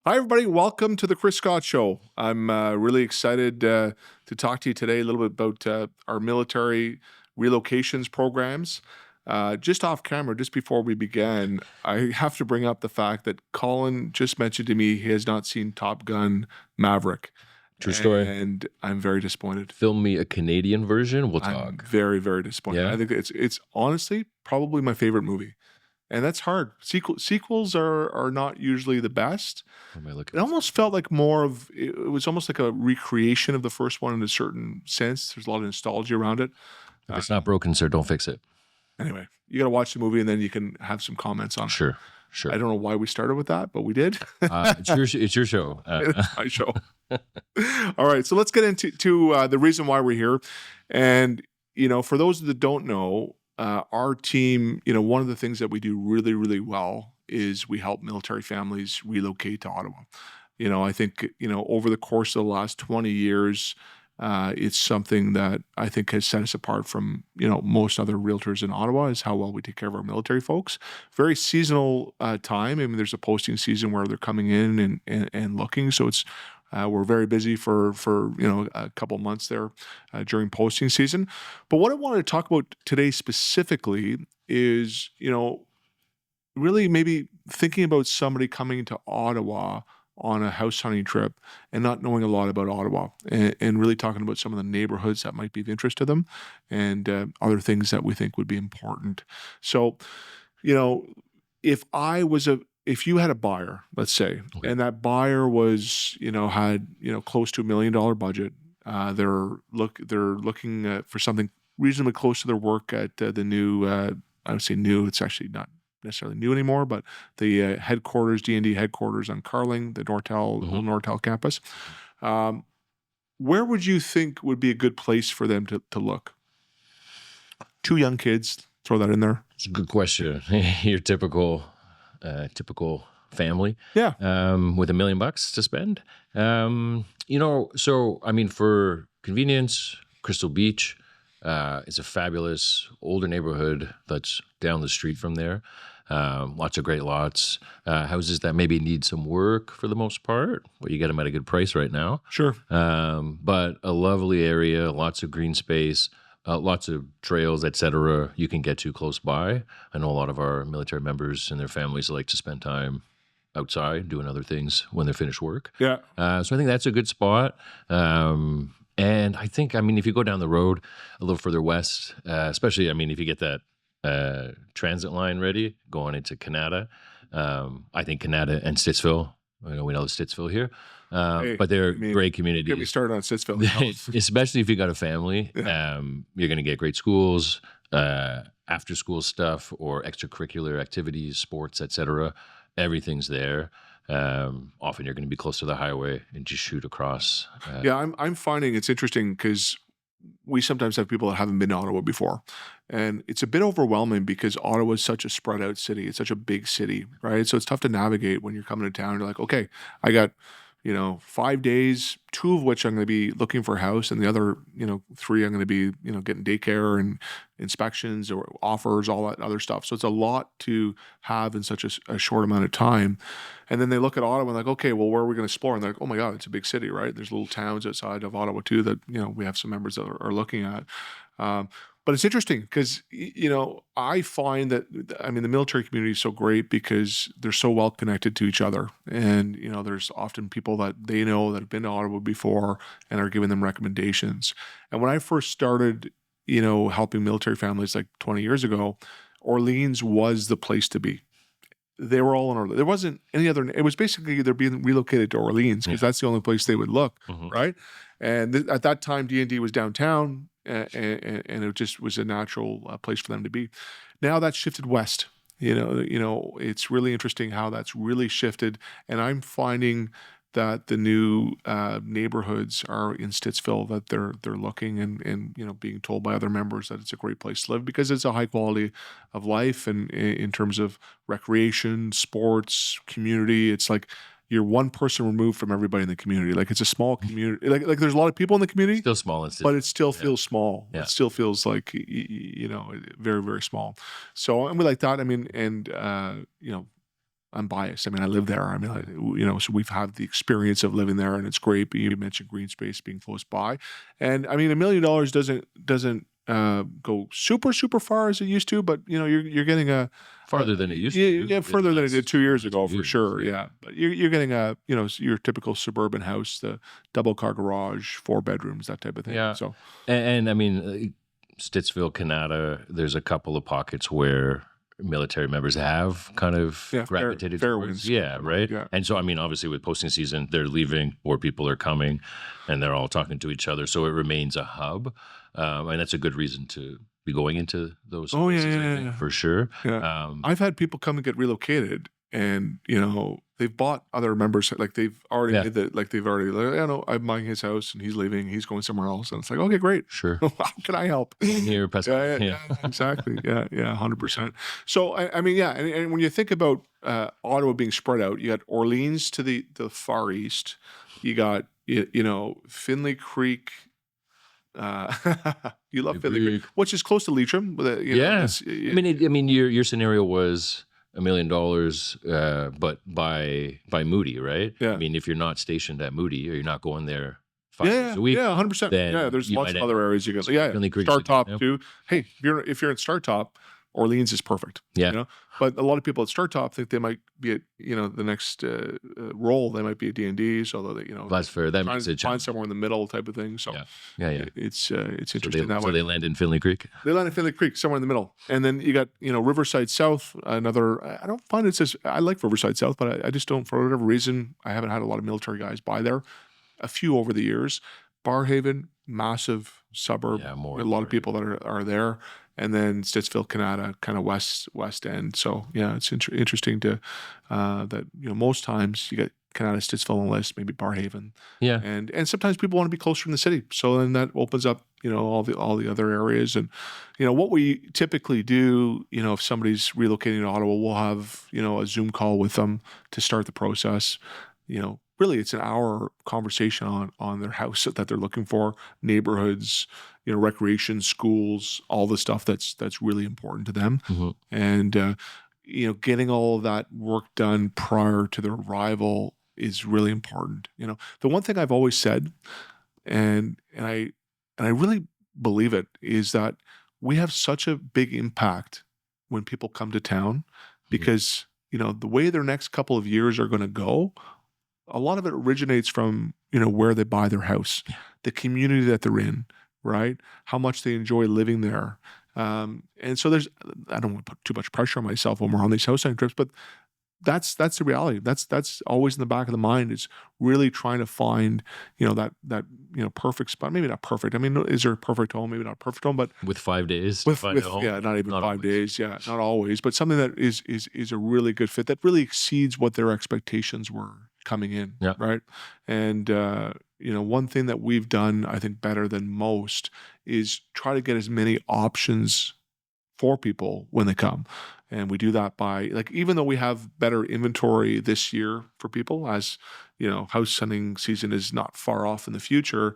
Hi, everybody. Welcome to the Chris Scott Show. I'm really excited to talk to you today a little bit about our military relocations programs. Just off camera, just before we began, I have to bring up the fact that Colin just mentioned to me he has not seen Top Gun Maverick, True story. and I'm very disappointed. Film me a Canadian version. We'll I'm talk. very, very disappointed. I Yeah. think it's honestly probably my favorite movie, and that's hard. Sequels are not usually the best. What am I looking It for? almost felt like more of it was almost like a recreation of the first one in a certain sense. There's a lot of nostalgia around it. If Uh, it's not broken, sir, don't fix it. anyway, you got to watch the movie and then you can have some comments on it. Sure. I Sure. don't know why we started with that, but we did. It's your show. It's my show. All right, so let's get into the reason why we're here. And for those that don't know, our team, one of the things that we do really, really well is we help military families relocate to Ottawa. I think over the course of the last 20 years, it's something that I think has set us apart from most other realtors in Ottawa is how well we take care of our military folks. Very seasonal time. I mean, there's a posting season where they're coming in and looking, so it's we're very busy for a couple months there during posting season. But what I wanted to talk about today specifically is really maybe thinking about somebody coming to Ottawa on a house hunting trip and not knowing a lot about Ottawa and really talking about some of the neighborhoods that might be of interest to them and other things that we think would be important. So, you know, if you had a buyer, let's say, Okay. and that buyer was, had, close to $1 million budget, they're looking for something reasonably close to their work at the new, I would say new, it's actually not necessarily new anymore, but the headquarters, D&D headquarters on Carling, the Mhm. old Nortel campus. Um, where would you think would be a good place for them to look? Two young kids, throw that in there. It's a good question. Your typical family Yeah. with $1 million to spend. So I mean, for convenience, Crystal Beach is a fabulous older neighborhood that's down the street from there. Lots of great lots, houses that maybe need some work for the most part, but you get them at a good price right now. Sure. But a lovely area, lots of green space, lots of trails, etc. You can get to close by. I know a lot of our military members and their families like to spend time outside doing other things when they finish work. Yeah. So I think that's a good spot. And I think, I mean, if you go down the road a little further west, especially, I mean, if you get that transit line ready going into Canada, I think Canada and Stittsville, we know Stittsville here, Hey, but they're I mean, great get me communities. started on Stittsville. Especially if you got a family, Yeah. you're going to get great schools, after school stuff or extracurricular activities, sports, etc. Everything's there. Often you're going to be close to the highway and just shoot across. Yeah, I'm finding it's interesting because we sometimes have people that haven't been to Ottawa before, and it's a bit overwhelming because Ottawa is such a spread out city. It's such a big city, right? So it's tough to navigate when you're coming to town. You're like, okay, I got 5 days, two of which I'm going to be looking for a house, and the other three I'm going to be getting daycare and inspections or offers, all that other stuff. So it's a lot to have in such a short amount of time. And then they look at Ottawa and like, okay, well, where are we going to explore? And they're like, oh my God, it's a big city, right? There's little towns outside of Ottawa too that we have some members that are looking at. But it's interesting because I find that I mean the military community is so great because they're so well connected to each other, and there's often people that they know that have been to Ottawa before and are giving them recommendations. And when I first started, helping military families like 20 years ago, Orleans was the place to be. They were all in Orleans. There wasn't any other. It was basically they're being relocated to Orleans because Yeah. that's the only place they would look, Mhm. right? And at that time, D&D was downtown, and it just was a natural place for them to be. Now that's shifted west. It's really interesting how that's really shifted, and I'm finding that the new neighborhoods are in Stittsville that they're looking and being told by other members that it's a great place to live because it's a high quality of life and in terms of recreation, sports, community. It's like you're one person removed from everybody in the community. Like it's a small community. Like there's a lot of people in the community, Still small but and it still yeah. feels small. Yeah. It still feels like very, very small. So and we like that. I mean, and I'm biased. I mean, I live there. I mean, so we've had the experience of living there, and it's great. But you mentioned green space being close by, and I mean, $1 million doesn't go super far as it used to, but you're getting Farther than it used yeah, to. yeah, further than it did 2 years ago 2 for years, sure. yeah. Yeah, but you're getting your typical suburban house, the double car garage, 4 bedrooms, that type of thing. Yeah. So And I mean, Stittsville, Canada, there's a couple of pockets where military members have kind of yeah, gravitated fair towards. winds. Yeah, right. Yeah. And so, I mean, obviously with posting season, they're leaving, more people are coming, and they're all talking to each other. So it remains a hub. And that's a good reason to be going into those Oh yeah, places, I yeah, think, yeah. for sure. Yeah. I've had people come and get relocated, and they've bought other members, like they've already Yeah. made I'm buying his house and he's leaving, he's going somewhere else, and it's like, okay, great. Sure. How can I help? Here, Yeah, yeah. exactly. Yeah, 100%. So I mean, yeah, and when you think about Ottawa being spread out, you got Orleans to the far east, you got Finley Creek. You love Finley Creek, which is close to Leitrim. Yeah. I mean, your scenario was $1 million, but by Moody, right? Yeah. I mean, if you're not stationed at Moody, or you're not going there 5 days Yeah, a week, 100%. then Yeah, there's you lots might of other areas you can. Yeah, Finley Creek, Startop yeah. too. Hey, if you're in Startop, Orleans is perfect. Yeah. But a lot of people at Startop think they might be at the next role. They might be at D&D, so they That's fair. That makes it find somewhere in the middle type of thing. So yeah. It's So interesting that way. so they land in Finley Creek. They land in Finley Creek, somewhere in the middle. And then you got, Riverside South, another, I don't find it says, I like Riverside South, but I just don't, for whatever reason, I haven't had a lot of military guys by there. A few over the years. Barhaven, massive suburb. Yeah, a lot of people that are there. And then Stittsville, Canada, kind of west end. So yeah, it's interesting to that most times you get Canada, Stittsville on the list, maybe Barhaven. Yeah. And sometimes people want to be closer in the city. So then that opens up all the other areas. And what we typically do, if somebody's relocating to Ottawa, we'll have a Zoom call with them to start the process. Really, it's an hour conversation on their house that they're looking for, neighborhoods, recreation, schools, all the stuff that's really important to them. Mm-hmm. And getting all of that work done prior to their arrival is really important. The one thing I've always said, and I really believe it, is that we have such a big impact when people come to town, because the way their next couple of years are going to go, a lot of it originates from where they buy their house, the community that they're in, right? How much they enjoy living there. And so I don't want to put too much pressure on myself when we're on these house hunting trips, but that's the reality. That's always in the back of the mind, is really trying to find that perfect spot. Maybe not perfect. I mean, is there a perfect home? Maybe not a perfect home, but with 5 days to find a home. Yeah, not even Not 5 always. days. Yeah, not always, but something that is a really good fit that really exceeds what their expectations were coming in. Yeah. Right. And one thing that we've done, I think, better than most is try to get as many options for people when they come. And we do that by, even though we have better inventory this year for people, as house hunting season is not far off in the future,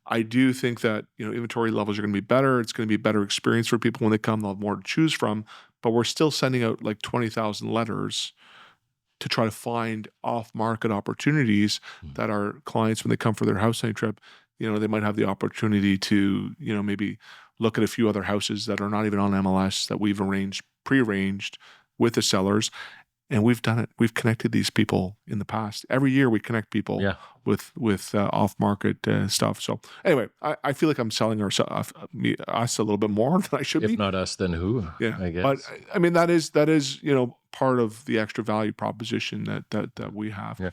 I do think that inventory levels are going to be better. It's going to be a better experience for people when they come. They'll have more to choose from. But we're still sending out 20,000 letters to try to find off-market opportunities that our clients, when they come for their house hunting trip, they might have the opportunity to, maybe look at a few other houses that are not even on MLS that we've pre-arranged with the sellers. And we've done it. We've connected these people in the past. Every year we connect people with off-market stuff. So anyway, I feel like I'm selling us a little bit more than I should be. If not us, then who? Yeah, I guess. but I mean that is part of the extra value proposition that we have. Yeah.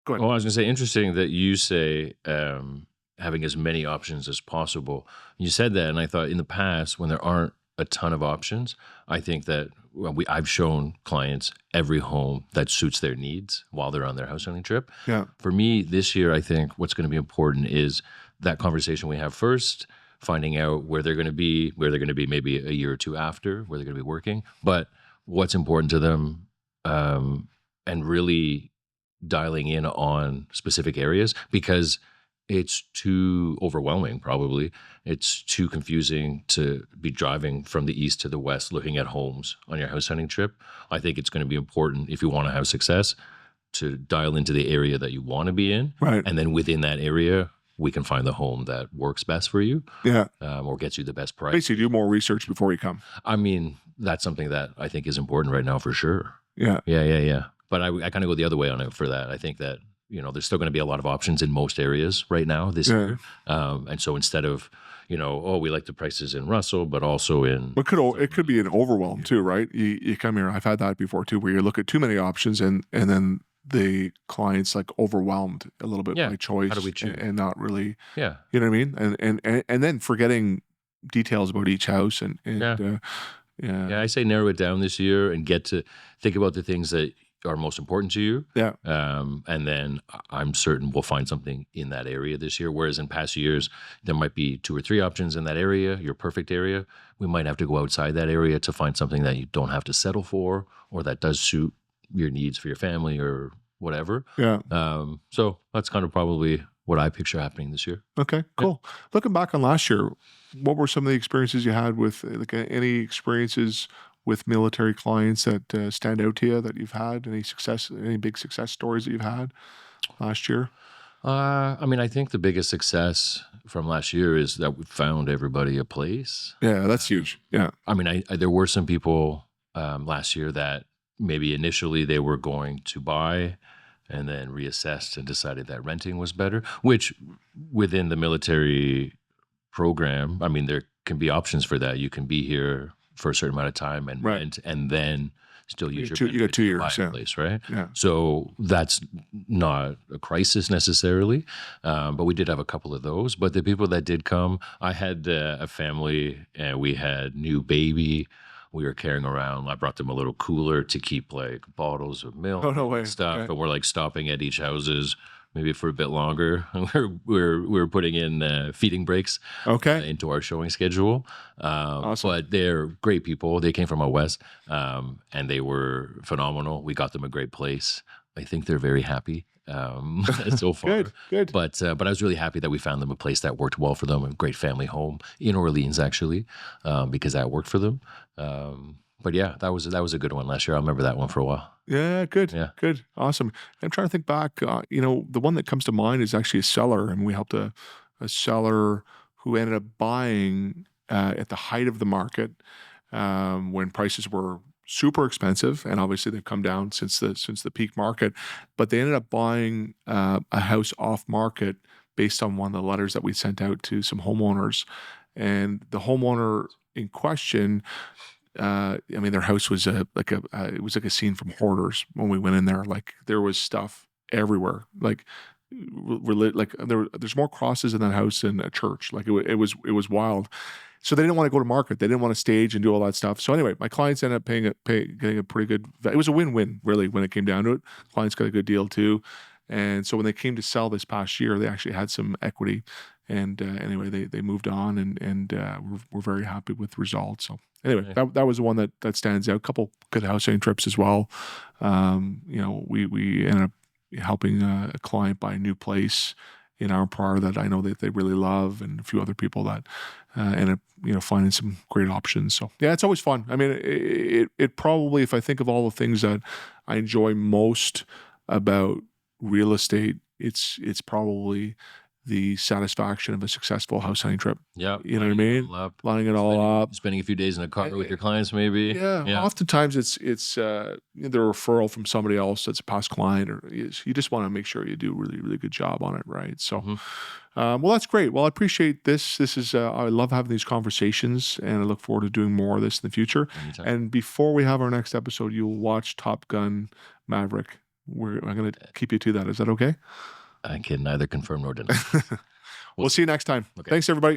Go ahead. Well, I was going to say, interesting that you say having as many options as possible. You said that, and I thought in the past, when there aren't a ton of options, I think that I've shown clients every home that suits their needs while they're on their house hunting trip. Yeah. For me, this year, I think what's going to be important is that conversation we have first, finding out where they're going to be maybe a year or two after, where they're going to be working, but what's important to them, and really dialing in on specific areas, because it's too overwhelming, probably. It's too confusing to be driving from the east to the west looking at homes on your house hunting trip. I think it's going to be important if you want to have success to dial into the area that you want to be in. Right. And then within that area, we can find the home that works best for you, Yeah. or gets you the best price. Basically, do more research before you come. I mean, that's something that I think is important right now for sure. Yeah. Yeah. But I kind of go the other way on it for that. I think that, there's still going to be a lot of options in most areas right now this year. And so instead of, we like the prices in Russell, but also in... But it could be an overwhelm too, right? You come here, I've had that before too, where you look at too many options and then the client's like overwhelmed a little bit by choice. How do we choose? And not really, Yeah. you know what I mean? And then forgetting details about each house and I say narrow it down this year and get to think about the things that are most important to you. Yeah. And then I'm certain we'll find something in that area this year. Whereas in past years, there might be 2 or 3 options in that area, your perfect area. We might have to go outside that area to find something that you don't have to settle for, or that does suit your needs for your family or whatever. Yeah. So that's kind of probably what I picture happening this year. Okay, cool. Yeah. Looking back on last year, what were some of the experiences you had with, like, any experiences with military clients that stand out to you that you've had? Any big success stories that you've had last year? I mean, I think the biggest success from last year is that we found everybody a place. Yeah, that's huge. Yeah. I mean, there were some people last year that maybe initially they were going to buy and then reassessed and decided that renting was better, which within the military program, I mean, there can be options for that. You can be here for a certain amount of time and rent, and then still use you got 2 years, place, right? Yeah. So that's not a crisis necessarily, but we did have a couple of those. But the people that did come, I had a family, and we had new baby. We were carrying around. I brought them a little cooler to keep like bottles of milk and stuff, Okay. and we're like stopping at each houses maybe for a bit longer. We're putting in feeding breaks into our showing schedule. Awesome. But they're great people. They came from out west, and they were phenomenal. We got them a great place. I think they're very happy so far. Good. But I was really happy that we found them a place that worked well for them, a great family home in Orleans, actually, because that worked for them. But yeah, that was a good one last year. I remember that one for a while. Yeah, good. Yeah. Good. Awesome. I'm trying to think back, the one that comes to mind is actually a seller, and we helped a seller who ended up buying at the height of the market, when prices were super expensive, and obviously they've come down since the peak market, but they ended up buying a house off market based on one of the letters that we sent out to some homeowners. And the homeowner in question, I mean, their house was it was like a scene from Hoarders when we went in there. Like, there was stuff everywhere. Like, there's more crosses in that house than a church. Like, it was wild. So they didn't want to go to market. They didn't want to stage and do all that stuff. So anyway, my clients ended up getting a pretty good. It was a win-win, really, when it came down to it. Clients got a good deal too. And so when they came to sell this past year, they actually had some equity. And anyway, they moved on, and we're very happy with the results. So anyway, that was the one that stands out. A couple good house hunting trips as well. We ended up helping a client buy a new place in our prior that I know that they really love, and a few other people that end up finding some great options. So yeah, it's always fun. I mean, it probably, if I think of all the things that I enjoy most about real estate, it's probably the satisfaction of a successful house hunting trip. Yeah. You know what I mean? Lining it all up. Spending a few days in a car with your clients, maybe. Yeah. Oftentimes it's the referral from somebody else that's a past client, or you just want to make sure you do a really, really good job on it, right? So, well, that's great. Well, I appreciate this. This is I love having these conversations, and I look forward to doing more of this in the future. Anytime. And before we have our next episode, you'll watch Top Gun Maverick. I'm going to keep you to that. Is that okay? I can neither confirm nor deny. We'll see you next time. Okay. Thanks, everybody.